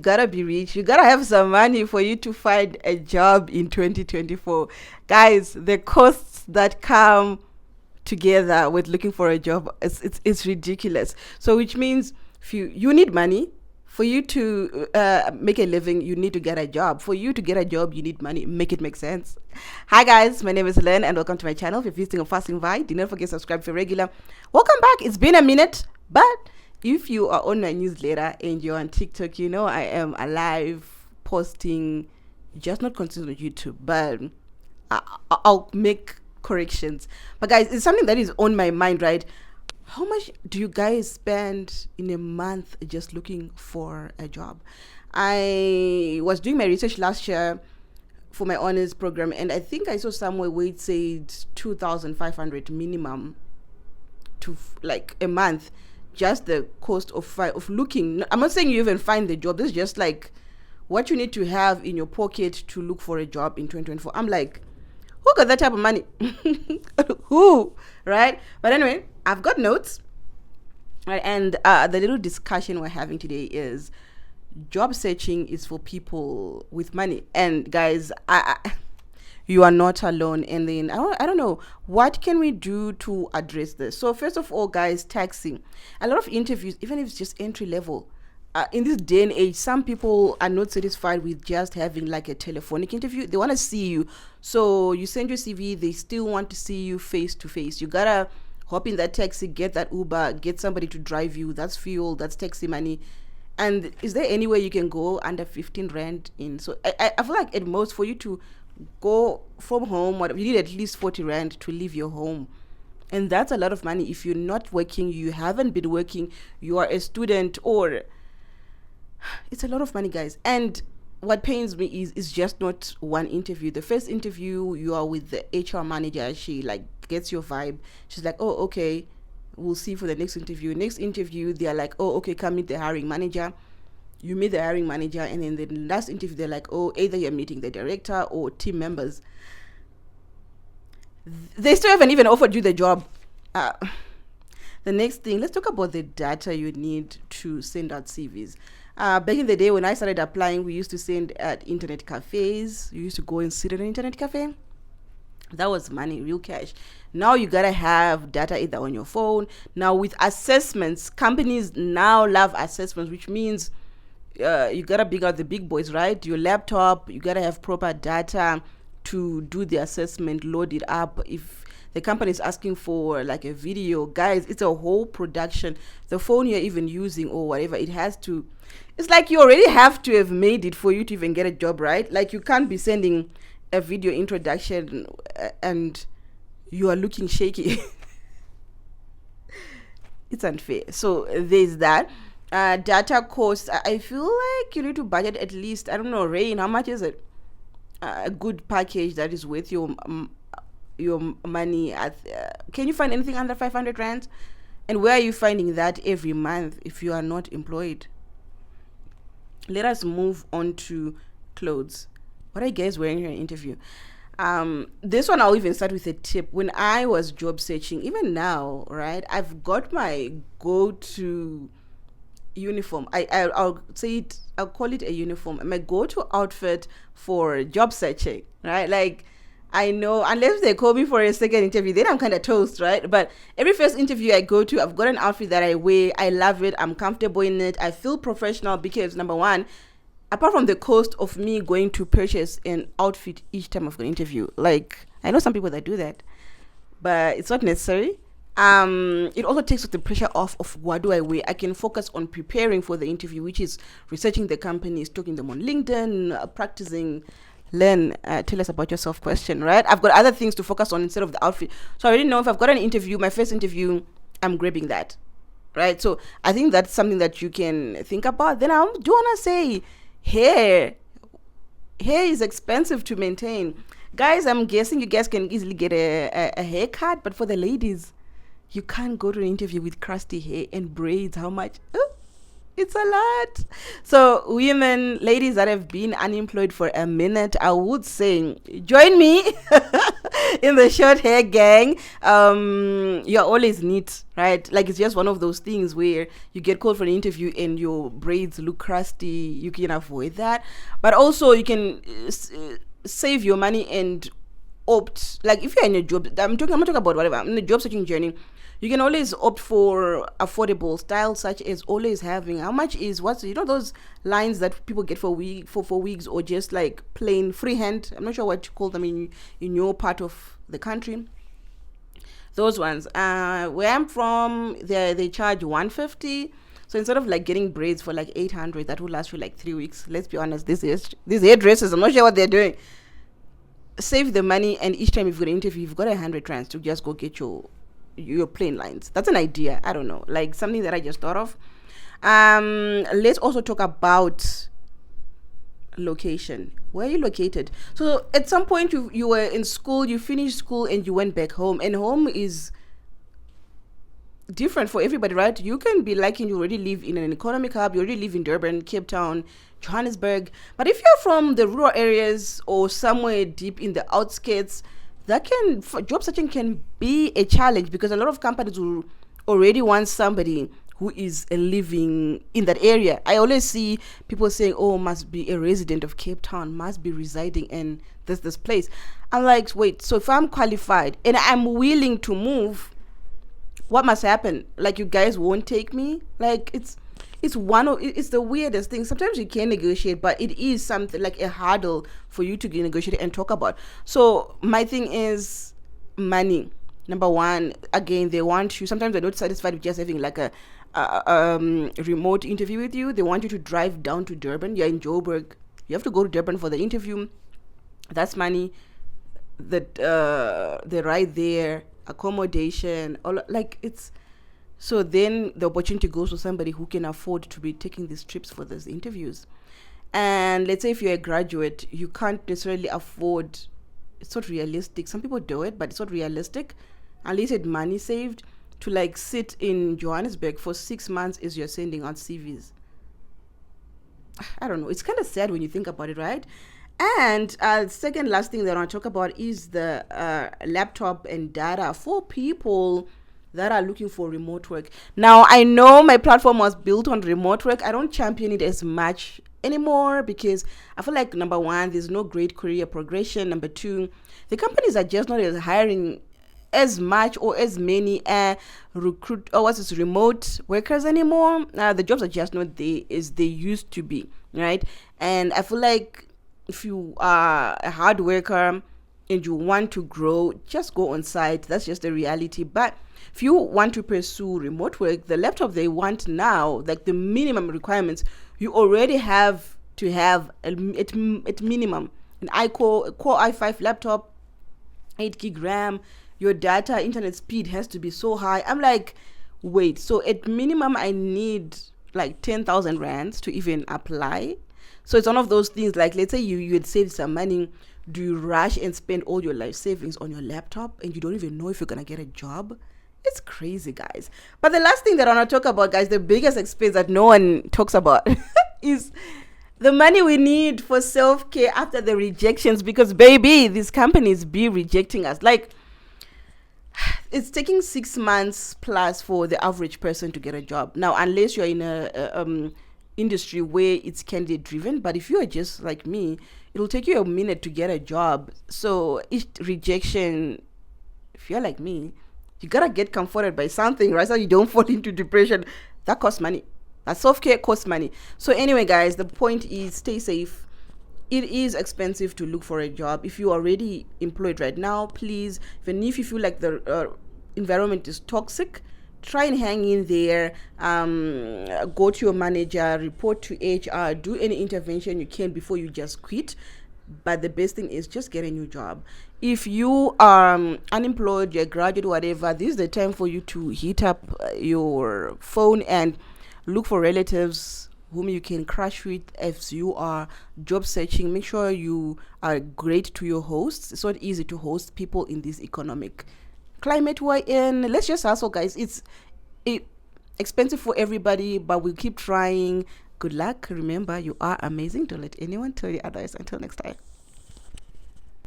Gotta be rich. You gotta have some money for you to find a job in 2024. Guys, the costs that come together with looking for a job, it's ridiculous. So which means if you need money for you to make a living, you need to get a job. For you to get a job, you need money. Make it make sense. Hi guys, my name is Len and welcome to my channel. If you're visiting a fast invite, do not forget to subscribe if you're regular. Welcome back. It's been a minute, but if you are on my newsletter and you're on TikTok, you know I am alive posting, just not consistent on YouTube, but I'll make corrections. But guys, it's something that is on my mind, right? How much do you guys spend in a month just looking for a job? I was doing my research last year for my honors program, and I think I saw somewhere where it said 2,500 minimum to like a month, just the cost of looking. I'm not saying you even find the job. This is just like what you need to have in your pocket to look for a job in 2024. I'm like, who got that type of money? Who, right? But anyway, I've got notes, right? And the little discussion we're having today is job searching is for people with money. And guys, you are not alone. And then I don't know, what can we do to address this? So first of all, guys, taxing. A lot of interviews, even if it's just entry level, in this day and age, some people are not satisfied with just having like a telephonic interview. They want to see you. So you send your CV, they still want to see you face to face. You gotta hop in that taxi, get that Uber, get somebody to drive you. That's fuel, that's taxi money. And is there any way you can go under 15 rand in? So I feel like at most for you to go from home, you need at least 40 rand to leave your home. And that's a lot of money. If you're not working, you haven't been working, you are a student, or it's a lot of money, guys. And what pains me is just not one interview. The first interview, you are with the HR manager. She like gets your vibe. She's like, oh, okay, we'll see for the next interview. Next interview, they're like, oh, okay, come meet the hiring manager. You meet the hiring manager, and then the last interview, they're like, oh, either you're meeting the director or team members. They still haven't even offered you the job. The next thing, let's talk about the data you need to send out CVs. Back in the day when I started applying, we used to send at internet cafes. You used to go and sit at an internet cafe. That was money, real cash. Now you gotta have data either on your phone. Now with assessments, companies now love assessments, which means you gotta bring out the big boys, right? Your laptop, you gotta have proper data to do the assessment, load it up. If the company is asking for like a video, guys, it's a whole production. The phone you're even using or whatever, it has to, it's like you already have to have made it for you to even get a job, right? Like you can't be sending a video introduction and you are looking shaky. It's unfair. So there's that. Data costs, I feel like you need to budget at least, I don't know, Rain, how much is it? A good package that is worth your money. Can you find anything under 500 rand? And where are you finding that every month if you are not employed? Let us move on to clothes. What are you guys wearing here in interview? This one I'll even start with a tip. When I was job searching, even now, right, I've got my go-to uniform. I'll say it, I'll call it a uniform. My go-to outfit for job searching, right? Like, I know unless they call me for a second interview, then I'm kind of toast, right? But every first interview I go to, I've got an outfit that I wear. I love it. I'm comfortable in it. I feel professional because number one, apart from the cost of me going to purchase an outfit each time of an interview, like I know some people that do that, but it's not necessary. It also takes the pressure off of what do I wear. I can focus on preparing for the interview, which is researching the companies, talking them on LinkedIn, practicing. Len, tell us about yourself question, right? I've got other things to focus on instead of the outfit. So I already know if I've got an interview, my first interview, I'm grabbing that, right? So I think that's something that you can think about. Then I do want to say hair is expensive to maintain, guys. I'm guessing you guys can easily get a haircut, but for the ladies, you can't go to an interview with crusty hair and braids. How much? It's a lot. So, women, ladies that have been unemployed for a minute, I would say join me in the short hair gang. You're always neat, right? Like, it's just one of those things where you get called for an interview and your braids look crusty. You can avoid that. But also, you can save your money and opt, like if you're in a job, I'm not talking about whatever, I'm in a job searching journey, you can always opt for affordable styles, such as always having how much is what's, those lines that people get for weeks, or just like plain freehand. I'm not sure what you call them in your part of the country. Those ones. Where I'm from, they charge 150. So instead of like getting braids for like 800, that will last you like 3 weeks. Let's be honest, these hairdressers, I'm not sure what they're doing. Save the money, and each time you've got an interview, you've got 100 rands to just go get your plain lines. That's an idea. I don't know, like something that I just thought of. Let's also talk about location. Where are you located? So at some point you were in school, you finished school and you went back home, and home is different for everybody, right? You can be like, you already live in an economic hub, you already live in Durban, Cape Town, Johannesburg. But if you're from the rural areas or somewhere deep in the outskirts, job searching can be a challenge, because a lot of companies will already want somebody who is living in that area. I always see people saying, oh, must be a resident of Cape Town, must be residing in this place. I'm like, wait, so if I'm qualified and I'm willing to move, what must happen? Like, you guys won't take me? Like, it's the weirdest thing. Sometimes you can negotiate, but it is something like a hurdle for you to negotiate and talk about. So my thing is money. Number one, again, they want you. Sometimes they're not satisfied with just having like a remote interview with you. They want you to drive down to Durban. You're in Joburg. You have to go to Durban for the interview. That's money. The ride there, accommodation, all, like, it's. So then the opportunity goes to somebody who can afford to be taking these trips for these interviews. And let's say if you're a graduate, you can't necessarily afford, it's not realistic. Some people do it, but it's not realistic unless you had money saved to like sit in Johannesburg for 6 months as you're sending out CVs. I don't know. It's kind of sad when you think about it, right? And second last thing that I want to talk about is the laptop and data for people that are looking for remote work. Now, I know my platform was built on remote work. I don't champion it as much anymore, because I feel like, number one, there's no great career progression. Number two, the companies are just not as hiring as much or as many remote workers anymore. The jobs are just not there as they used to be, right? And I feel like if you are a hard worker and you want to grow, just go on site. That's just the reality. But if you want to pursue remote work, the laptop they want now, like the minimum requirements, you already have to have at minimum an Core i5 laptop, 8 gig RAM. Your data internet speed has to be so high. I'm like, wait, so at minimum I need like 10,000 rands to even apply. So it's one of those things, like, let's say you had saved some money. Do you rush and spend all your life savings on your laptop and you don't even know if you're gonna get a job? It's crazy, guys. But the last thing that I want to talk about, guys, the biggest expense that no one talks about is the money we need for self-care after the rejections. Because, baby, these companies be rejecting us. Like, it's taking 6 months plus for the average person to get a job. Now, unless you're in a industry where it's candidate driven, but if you are just like me, it'll take you a minute to get a job. So each rejection, if you're like me, you gotta get comforted by something, right? So you don't fall into depression. That costs money. That self-care costs money. So anyway, guys, the point is, stay safe. It is expensive to look for a job. If you're already employed right now, please, even if you feel like the environment is toxic, try and hang in there. Go to your manager, report to HR, do any intervention you can before you just quit. But the best thing is just get a new job. If you are unemployed, you're a graduate, whatever, this is the time for you to hit up your phone and look for relatives whom you can crash with if you are job searching. Make sure you are great to your hosts. It's not easy to host people in this economic climate we're in. Let's just hustle, guys. expensive for everybody, but we'll keep trying. Good luck. Remember, you are amazing. Don't let anyone tell you otherwise. Until next time.